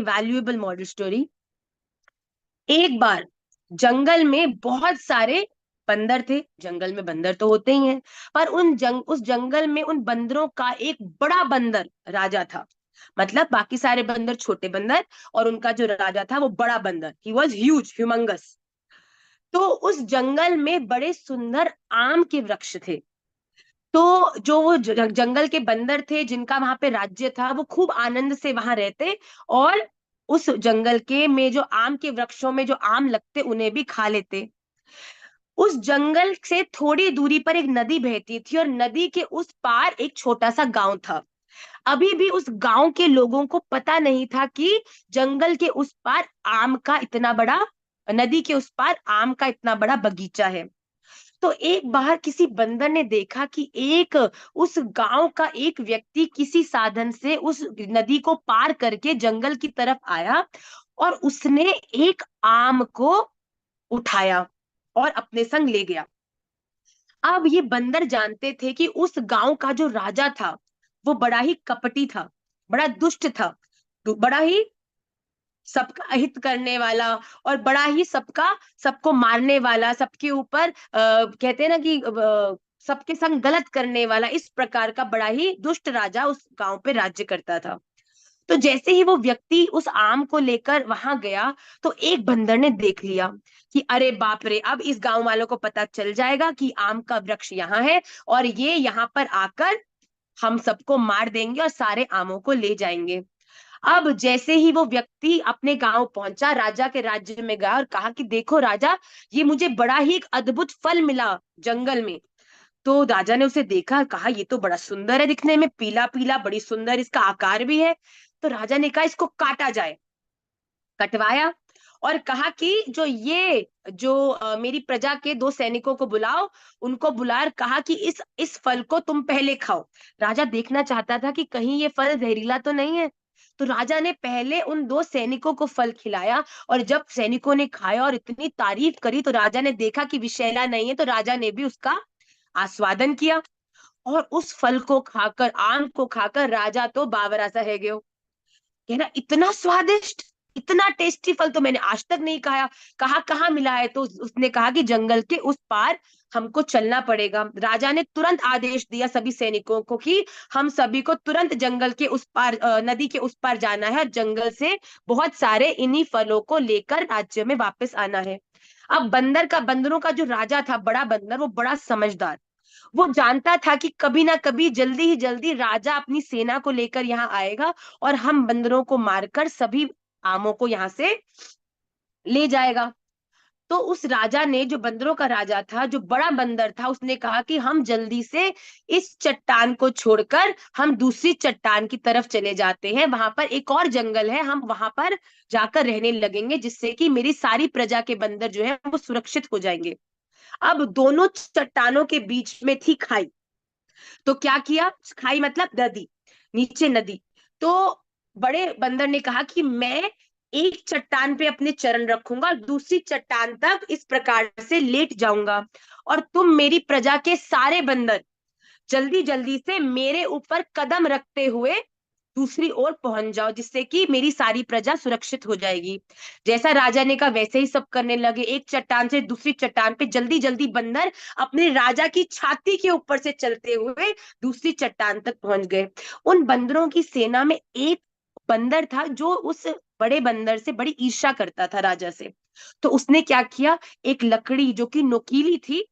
Valuable moral story. एक बार जंगल में बहुत सारे बंदर थे। जंगल में बंदर तो होते ही हैं, पर उस जंगल में उन बंदरों का एक बड़ा बंदर राजा था। मतलब बाकी सारे बंदर छोटे बंदर, और उनका जो राजा था वो बड़ा बंदर। He was huge, humongous. तो उस जंगल में बड़े सुंदर आम के वृक्ष थे। तो जो वो जंगल के बंदर थे जिनका वहां पे राज्य था, वो खूब आनंद से वहां रहते, और उस जंगल के में जो आम के वृक्षों में जो आम लगते उन्हें भी खा लेते। उस जंगल से थोड़ी दूरी पर एक नदी बहती थी, और नदी के उस पार एक छोटा सा गांव था। अभी भी उस गांव के लोगों को पता नहीं था कि जंगल के उस पार आम का इतना बड़ा, नदी के उस पार आम का इतना बड़ा बगीचा है। तो एक बार किसी बंदर ने देखा कि एक उस गांव का एक व्यक्ति किसी साधन से उस नदी को पार करके जंगल की तरफ आया, और उसने एक आम को उठाया और अपने संग ले गया। अब ये बंदर जानते थे कि उस गांव का जो राजा था वो बड़ा ही कपटी था, बड़ा दुष्ट था, बड़ा ही सबका अहित करने वाला, और बड़ा ही सबको मारने वाला, सबके ऊपर कहते हैं ना कि सबके संग गलत करने वाला, इस प्रकार का बड़ा ही दुष्ट राजा उस गांव पे राज्य करता था। तो जैसे ही वो व्यक्ति उस आम को लेकर वहां गया, तो एक बंदर ने देख लिया कि अरे बाप रे, अब इस गांव वालों को पता चल जाएगा कि आम का वृक्ष यहाँ है, और ये यहाँ पर आकर हम सबको मार देंगे और सारे आमों को ले जाएंगे। अब जैसे ही वो व्यक्ति अपने गांव पहुंचा, राजा के राज्य में गया और कहा कि देखो राजा, ये मुझे बड़ा ही एक अद्भुत फल मिला जंगल में। तो राजा ने उसे देखा, कहा ये तो बड़ा सुंदर है दिखने में, पीला पीला, बड़ी सुंदर इसका आकार भी है। तो राजा ने कहा इसको काटा जाए। कटवाया, और कहा कि जो मेरी प्रजा के दो सैनिकों को बुलाओ। उनको बुलाकर कहा कि इस फल को तुम पहले खाओ। राजा देखना चाहता था कि कहीं ये फल जहरीला तो नहीं है। तो राजा ने पहले उन दो सैनिकों को फल खिलाया, और जब सैनिकों ने खाया और इतनी तारीफ करी, तो राजा ने देखा कि विषैला नहीं है, तो राजा ने भी उसका आस्वादन किया। और उस फल को खाकर, आम को खाकर, राजा तो बावरा सा है गयो। कह ना इतना स्वादिष्ट, इतना टेस्टी फल तो मैंने आज तक नहीं खाया। कहा कहाँ मिला है? तो उसने कहा कि जंगल के उस पार हमको चलना पड़ेगा। राजा ने तुरंत आदेश दिया सभी सैनिकों को कि हम सभी को तुरंत जंगल के उस पार, नदी के उस पार जाना है, और जंगल से बहुत सारे इन्हीं फलों को लेकर राज्य में वापस आना है। अब बंदरों का जो राजा था, बड़ा बंदर, वो बड़ा समझदार। वो जानता था कि कभी ना कभी, जल्दी ही जल्दी, राजा अपनी सेना को लेकर यहाँ आएगा, और हम बंदरों को मारकर सभी आमों को यहाँ से ले जाएगा। तो उस राजा ने, जो बंदरों का राजा था, जो बड़ा बंदर था, उसने कहा कि हम जल्दी से इस चट्टान को छोड़कर हम दूसरी चट्टान की तरफ चले जाते हैं। वहां पर एक और जंगल है, हम वहां पर जाकर रहने लगेंगे, जिससे कि मेरी सारी प्रजा के बंदर जो है वो सुरक्षित हो जाएंगे। अब दोनों चट्टानों के बीच में थी खाई। तो क्या किया? खाई मतलब नदी, नीचे नदी। तो बड़े बंदर ने कहा कि मैं एक चट्टान पे अपने चरण रखूंगा और दूसरी चट्टान तक इस प्रकार से लेट जाऊंगा, और तुम मेरी प्रजा के सारे बंदर जल्दी जल्दी से मेरे ऊपर कदम रखते हुए दूसरी ओर पहुंच जाओ, जिससे कि मेरी सारी प्रजा सुरक्षित हो जाएगी। जैसा राजा ने कहा वैसे ही सब करने लगे। एक चट्टान से दूसरी चट्टान पे जल्दी जल्दी बंदर अपने राजा की छाती के ऊपर से चलते हुए दूसरी चट्टान तक पहुंच गए। उन बंदरों की सेना में एक बंदर था जो उस बड़े बंदर से बड़ी ईर्ष्या करता था, राजा से। तो उसने क्या किया, एक लकड़ी जो कि नोकीली थी,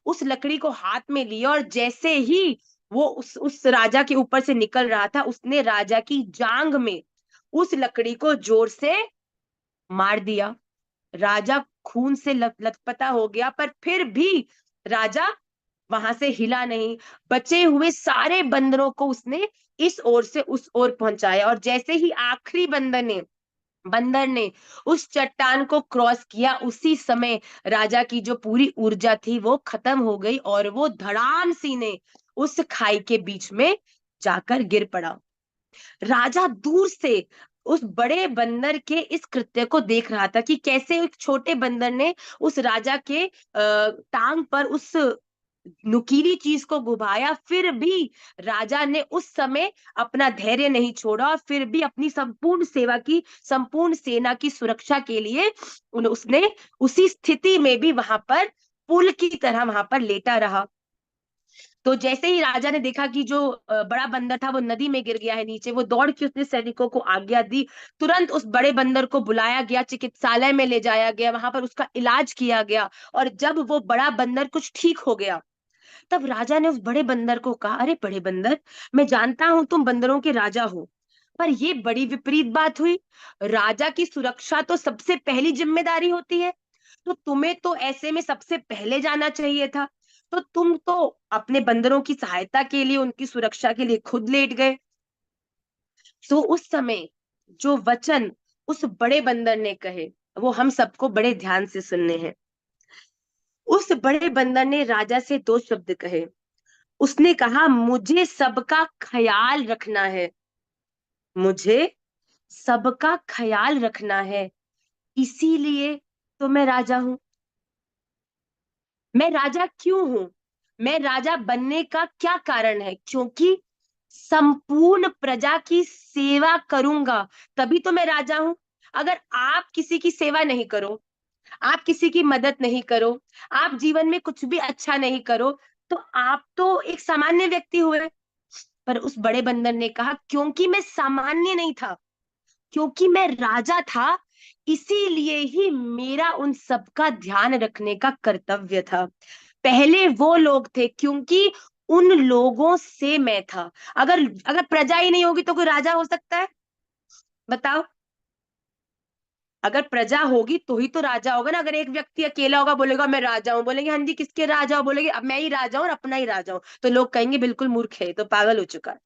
उस लकड़ी को हाथ में लिया, और जैसे ही वो उस राजा के ऊपर से निकल रहा था, उसने राजा की जांग में उस लकड़ी को जोर से मार दिया। राजा खून से लथपथा हो गया, पर फिर भी राजा वहां से हिला नहीं। बचे हुए सारे बंदरों को उसने इस ओर से उस ओर पहुंचाया, और जैसे ही आखिरी बंदर ने उस चट्टान को क्रॉस किया, उसी समय राजा की जो पूरी ऊर्जा थी वो खत्म हो गई, और वो धड़ाम सीने उस खाई के बीच में जाकर गिर पड़ा। राजा दूर से उस बड़े बंदर के इस कृत्य को देख रहा था कि कैसे एक छोटे बंदर ने उस राजा के टांग पर उस नुकीली चीज को घुमाया, फिर भी राजा ने उस समय अपना धैर्य नहीं छोड़ा और फिर भी अपनी संपूर्ण सेवा की, संपूर्ण सेना की सुरक्षा के लिए उसने उसी स्थिति में भी वहां पर पुल की तरह वहां पर लेटा रहा। तो जैसे ही राजा ने देखा कि जो बड़ा बंदर था वो नदी में गिर गया है नीचे, वो दौड़ के उसने सैनिकों को आज्ञा दी। तुरंत उस बड़े बंदर को बुलाया गया, चिकित्सालय में ले जाया गया, वहां पर उसका इलाज किया गया। और जब वो बड़ा बंदर कुछ ठीक हो गया, तब राजा ने उस बड़े बंदर को कहा, अरे बड़े बंदर, मैं जानता हूं तुम बंदरों के राजा हो, पर ये बड़ी विपरीत बात हुई। राजा की सुरक्षा तो सबसे पहली जिम्मेदारी होती है, तो तुम्हें तो ऐसे में सबसे पहले जाना चाहिए था। तो तुम तो अपने बंदरों की सहायता के लिए, उनकी सुरक्षा के लिए खुद लेट गए। तो उस समय जो वचन उस बड़े बंदर ने कहे, वो हम सबको बड़े ध्यान से सुनने हैं। उस बड़े बंदर ने राजा से दो शब्द कहे। उसने कहा, मुझे सबका ख्याल रखना है, मुझे सबका ख्याल रखना है, इसीलिए तो मैं राजा हूं। मैं राजा क्यों हूं? मैं राजा बनने का क्या कारण है? क्योंकि संपूर्ण प्रजा की सेवा करूंगा, तभी तो मैं राजा हूं। अगर आप किसी की सेवा नहीं करो, आप किसी की मदद नहीं करो, आप जीवन में कुछ भी अच्छा नहीं करो, तो आप तो एक सामान्य व्यक्ति हुए। पर उस बड़े बंदर ने कहा, क्योंकि मैं सामान्य नहीं था, क्योंकि मैं राजा था, इसीलिए ही मेरा उन सबका ध्यान रखने का कर्तव्य था। पहले वो लोग थे, क्योंकि उन लोगों से मैं था। अगर अगर प्रजा ही नहीं होगी तो कोई राजा हो सकता है? बताओ। अगर प्रजा होगी तो ही तो राजा होगा ना। अगर एक व्यक्ति अकेला होगा, बोलेगा मैं राजा हूं, बोलेंगे हाँ जी किसके राजा हो, बोलेंगे अब मैं ही राजा हूं और अपना ही राजा हूं, तो लोग कहेंगे बिल्कुल मूर्ख है, तो पागल हो चुका है।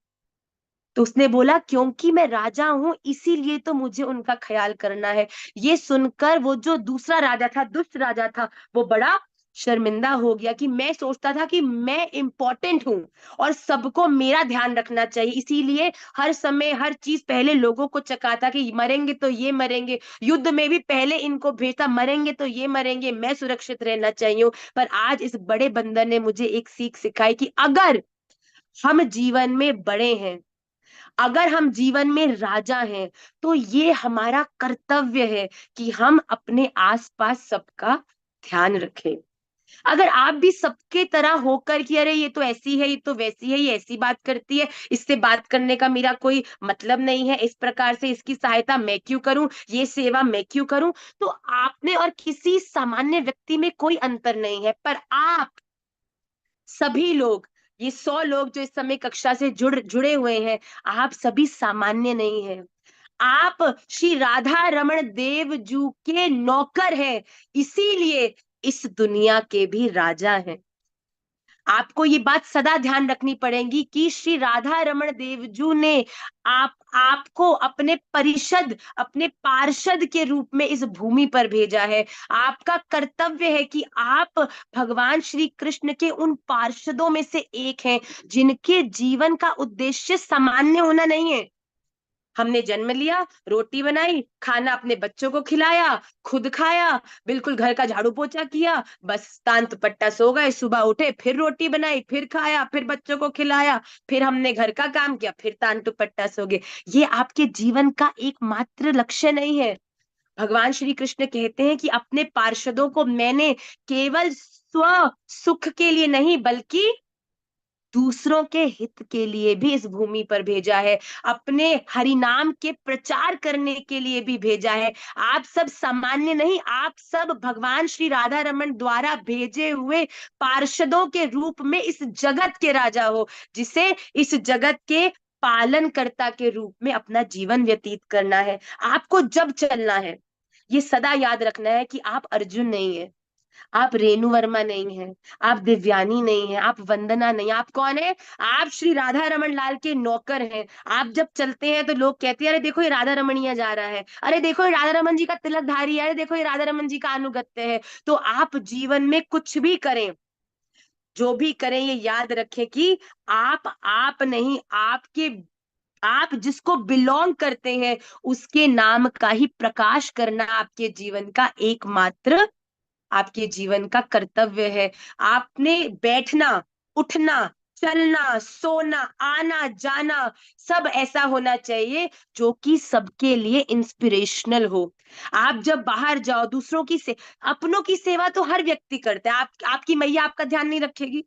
तो उसने बोला, क्योंकि मैं राजा हूं इसीलिए तो मुझे उनका ख्याल करना है। ये सुनकर वो जो दूसरा राजा था, दुष्ट राजा था, वो बड़ा शर्मिंदा हो गया कि मैं सोचता था कि मैं इंपॉर्टेंट हूं और सबको मेरा ध्यान रखना चाहिए, इसीलिए हर समय हर चीज पहले लोगों को चकाता कि मरेंगे तो ये मरेंगे, युद्ध में भी पहले इनको भेजता, मरेंगे तो ये मरेंगे, मैं सुरक्षित रहना चाहिए। पर आज इस बड़े बंदर ने मुझे एक सीख सिखाई कि अगर हम जीवन में बड़े हैं, अगर हम जीवन में राजा हैं, तो ये हमारा कर्तव्य है कि हम अपने आसपास सबका ध्यान रखें। अगर आप भी सबके तरह होकर कि अरे ये तो ऐसी है, ये तो वैसी है, ये ऐसी बात करती है, इससे बात करने का मेरा कोई मतलब नहीं है, इस प्रकार से इसकी सहायता मैं क्यों करूं, ये सेवा मैं क्यों करूं, तो आपने और किसी सामान्य व्यक्ति में कोई अंतर नहीं है। पर आप सभी लोग, ये 100 लोग जो इस समय कक्षा से जुड़े हुए हैं, आप सभी सामान्य नहीं हैं। आप श्री राधा रमन देव जू के नौकर हैं, इसीलिए इस दुनिया के भी राजा हैं। आपको ये बात सदा ध्यान रखनी पड़ेगी कि श्री राधा रमन देवजू ने आपको अपने परिषद, अपने पार्षद के रूप में इस भूमि पर भेजा है। आपका कर्तव्य है कि आप भगवान श्री कृष्ण के उन पार्षदों में से एक हैं, जिनके जीवन का उद्देश्य सामान्य होना नहीं है। हमने जन्म लिया, रोटी बनाई, खाना अपने बच्चों को खिलाया, खुद खाया, बिल्कुल घर का झाड़ू पोछा किया, बस तान दुपट्टा सो गए, सुबह उठे फिर रोटी बनाई, फिर खाया, फिर बच्चों को खिलाया, फिर हमने घर का काम किया, फिर तान दुपट्टा सो गए। ये आपके जीवन का एकमात्र लक्ष्य नहीं है। भगवान श्री कृष्ण कहते हैं कि अपने पार्षदों को मैंने केवल स्व सुख के लिए नहीं, बल्कि दूसरों के हित के लिए भी इस भूमि पर भेजा है, अपने हरिनाम के प्रचार करने के लिए भी भेजा है। आप सब सामान्य नहीं, आप सब भगवान श्री राधा रमन द्वारा भेजे हुए पार्षदों के रूप में इस जगत के राजा हो, जिसे इस जगत के पालनकर्ता के रूप में अपना जीवन व्यतीत करना है। आपको जब चलना है, ये सदा याद रखना है कि आप अर्जुन नहीं है, आप रेणु वर्मा नहीं है, आप दिव्यानी नहीं है, आप वंदना नहीं, आप कौन है? आप श्री राधा रमन लाल के नौकर हैं। आप जब चलते हैं तो लोग कहते हैं, अरे देखो ये राधा रमणिया जा रहा है, अरे देखो ये राधा रमन जी का तिलकधारी है, अरे देखो ये राधा रमन जी का अनुगत्य है। तो आप जीवन में कुछ भी करें, जो भी करें, ये याद रखें कि आप नहीं, आपके, आप जिसको बिलोंग करते हैं उसके नाम का ही प्रकाश करना आपके जीवन का एकमात्र आपके जीवन का कर्तव्य है। आपने बैठना, उठना, चलना, सोना, आना जाना सब ऐसा होना चाहिए जो कि सबके लिए इंस्पिरेशनल हो। आप जब बाहर जाओ, दूसरों की अपनों की सेवा तो हर व्यक्ति करता है। आपकी मैया आपका ध्यान नहीं रखेगी?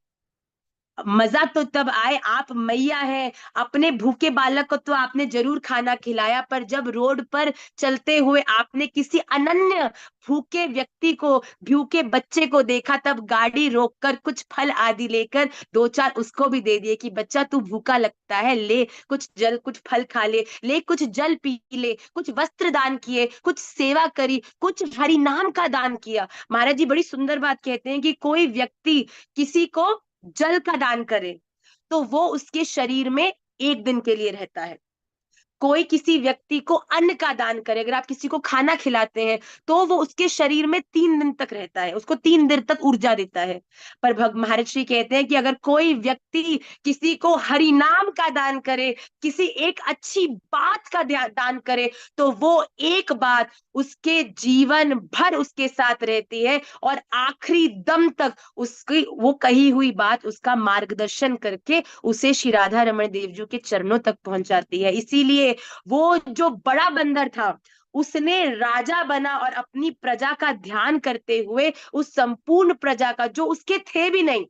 मजा तो तब आए, आप मैया है, अपने भूखे बालक को तो आपने जरूर खाना खिलाया, पर जब रोड पर चलते हुए आपने किसी अनन्य भूखे व्यक्ति को, भूखे बच्चे को देखा, तब गाड़ी रोककर कुछ फल आदि लेकर दो चार उसको भी दे दिए कि बच्चा तू भूखा लगता है, ले कुछ जल, कुछ फल खा ले, ले कुछ जल पी ले, कुछ वस्त्र दान किए, कुछ सेवा करी, कुछ हरि नाम का दान किया। महाराज जी बड़ी सुंदर बात कहते हैं कि कोई व्यक्ति किसी को जल का दान करे तो वो उसके शरीर में एक दिन के लिए रहता है। कोई किसी व्यक्ति को अन्न का दान करे, अगर आप किसी को खाना खिलाते हैं तो वो उसके शरीर में 3 दिन तक रहता है, उसको 3 दिन तक ऊर्जा देता है। पर महाराज श्री कहते हैं कि अगर कोई व्यक्ति किसी को हरि नाम का दान करे, किसी एक अच्छी बात का दान करे, तो वो एक बात उसके जीवन भर उसके साथ रहती है और आखिरी दम तक उसकी वो कही हुई बात उसका मार्गदर्शन करके उसे श्री राधा रमण देव जी के चरणों तक पहुंचाती है। इसीलिए वो जो बड़ा बंदर था, उसने राजा बना और अपनी प्रजा का ध्यान करते हुए उस संपूर्ण प्रजा का, जो उसके थे भी नहीं,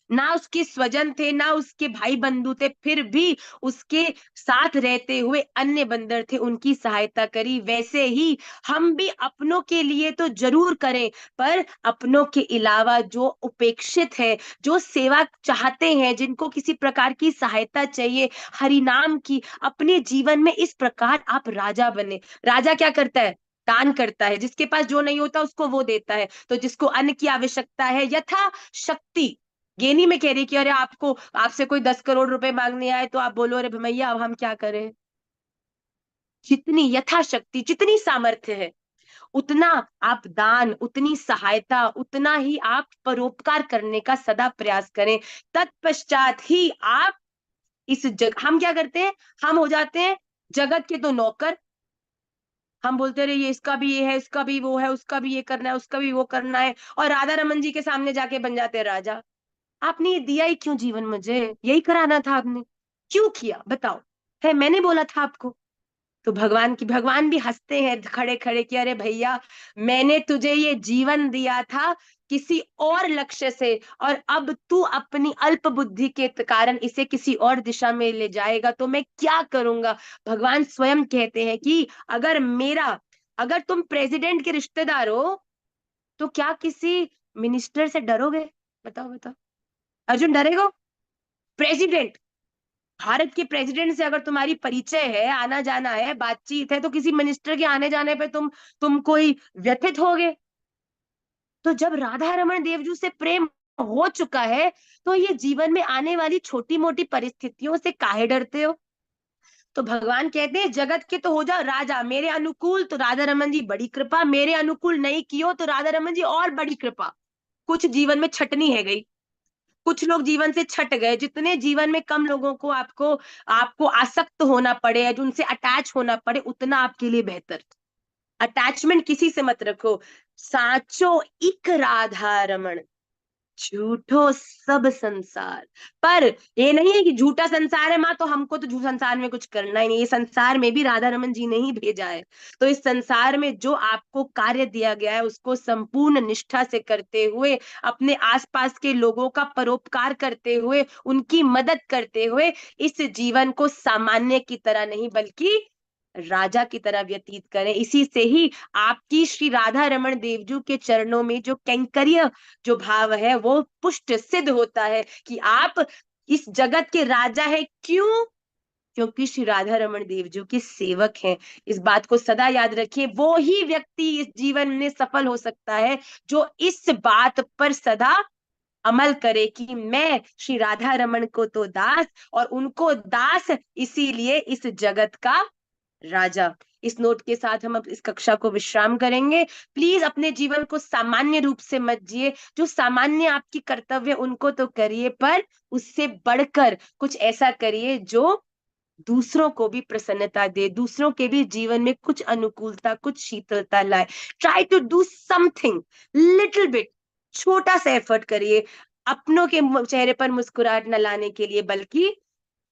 ना उसके स्वजन थे, ना उसके भाई बंधु थे, फिर भी उसके साथ रहते हुए अन्य बंदर थे, उनकी सहायता करी। वैसे ही हम भी अपनों के लिए तो जरूर करें, पर अपनों के अलावा जो उपेक्षित है, जो सेवा चाहते हैं, जिनको किसी प्रकार की सहायता चाहिए हरि नाम की, अपने जीवन में इस प्रकार आप राजा बने। राजा क्या करता है? दान करता है, जिसके पास जो नहीं होता उसको वो देता है। तो जिसको अन्न की आवश्यकता है यथा शक्ति, ये नहीं मैं कह रही कि अरे आपको, आपसे कोई 10 करोड़ रुपए मांगने आए तो आप बोलो अरे भैया अब हम क्या करें। जितनी यथाशक्ति, जितनी सामर्थ्य है उतना आप दान, उतनी सहायता, उतना ही आप परोपकार करने का सदा प्रयास करें। तत्पश्चात ही आप इस हम क्या करते हैं? हम हो जाते हैं जगत के तो नौकर। हम बोलते रहे ये इसका भी ये है, इसका भी वो है, उसका भी ये करना है, उसका भी वो करना है, और राधा रमन जी के सामने जाके बन जाते हैं राजा। आपने ये दिया ही क्यों जीवन? मुझे यही कराना था आपने, क्यों किया बताओ? है मैंने बोला था आपको? तो भगवान भी हंसते हैं खड़े खड़े कि अरे भैया, मैंने तुझे ये जीवन दिया था किसी और लक्ष्य से, और अब तू अपनी अल्प बुद्धि के कारण इसे किसी और दिशा में ले जाएगा तो मैं क्या करूंगा? भगवान स्वयं कहते हैं कि अगर तुम प्रेसिडेंट के रिश्तेदार हो तो क्या किसी मिनिस्टर से डरोगे? बताओ बताओ, अर्जुन डरेगा? प्रेसिडेंट, भारत के प्रेसिडेंट से अगर तुम्हारी परिचय है, आना जाना है, बातचीत है, तो किसी मिनिस्टर के आने जाने पे तुम कोई व्यथित होगे? तो जब राधा रमन देवजू से प्रेम हो चुका है तो ये जीवन में आने वाली छोटी मोटी परिस्थितियों से काहे डरते हो? तो भगवान कहते हैं जगत के तो हो जाओ राजा, मेरे अनुकूल तो राधा रमन जी बड़ी कृपा, मेरे अनुकूल नहीं कियो तो राधा रमन जी और बड़ी कृपा। कुछ जीवन में छटनी है गई, कुछ लोग जीवन से छट गए। जितने जीवन में कम लोगों को आपको आपको आसक्त होना पड़े, जो उनसे अटैच होना पड़े, उतना आपके लिए बेहतर। अटैचमेंट किसी से मत रखो। साचो इक राधा रमन, झूठो सब संसार। पर ये नहीं है कि झूठा संसार है माँ तो हमको तो झूठ संसार में कुछ करना ही नहीं, ये संसार में भी राधा रमन जी ने ही भेजा है। तो इस संसार में जो आपको कार्य दिया गया है उसको संपूर्ण निष्ठा से करते हुए, अपने आसपास के लोगों का परोपकार करते हुए, उनकी मदद करते हुए, इस जीवन को सामान्य की तरह नहीं बल्कि राजा की तरह व्यतीत करें। इसी से ही आपकी श्री राधा रमण देवजू के चरणों में जो कैंकर्य जो भाव है वो पुष्ट सिद्ध होता है कि आप इस जगत के राजा है। क्यों? क्योंकि श्री राधा रमण देवजू के सेवक हैं। इस बात को सदा याद रखिए। वो ही व्यक्ति इस जीवन में सफल हो सकता है जो इस बात पर सदा अमल करे कि मैं श्री राधा रमण को तो दास और उनको दास, इसीलिए इस जगत का राजा। इस नोट के साथ हम अब इस कक्षा को विश्राम करेंगे। प्लीज अपने जीवन को सामान्य रूप से मत जिए। जो सामान्य आपकी कर्तव्य उनको तो करिए, पर उससे बढ़कर कुछ ऐसा करिए जो दूसरों को भी प्रसन्नता दे, दूसरों के भी जीवन में कुछ अनुकूलता, कुछ शीतलता लाए। Try to do something little bit, छोटा सा एफर्ट करिए अपनों के चेहरे पर मुस्कुराहट न लाने के लिए, बल्कि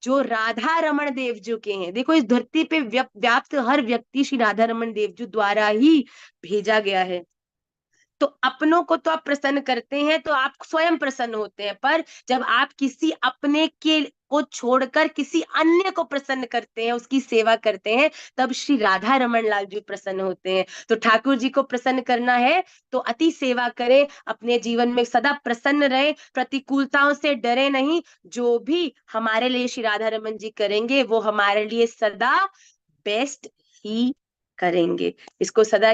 जो राधा रमन देव जी के हैं, देखो इस धरती पे व्याप्त हर व्यक्ति श्री राधा रमन देव जी द्वारा ही भेजा गया है। तो अपनों को तो आप प्रसन्न करते हैं तो आप स्वयं प्रसन्न होते हैं, पर जब आप किसी अपने के को छोड़कर किसी अन्य को प्रसन्न करते हैं, उसकी सेवा करते हैं, तब श्री राधा रमन लाल जी प्रसन्न होते हैं। तो ठाकुर जी को प्रसन्न करना है तो अति सेवा करें, अपने जीवन में सदा प्रसन्न रहें, प्रतिकूलताओं से डरे नहीं। जो भी हमारे लिए श्री राधा रमन जी करेंगे वो हमारे लिए सदा बेस्ट ही करेंगे। इसको सदा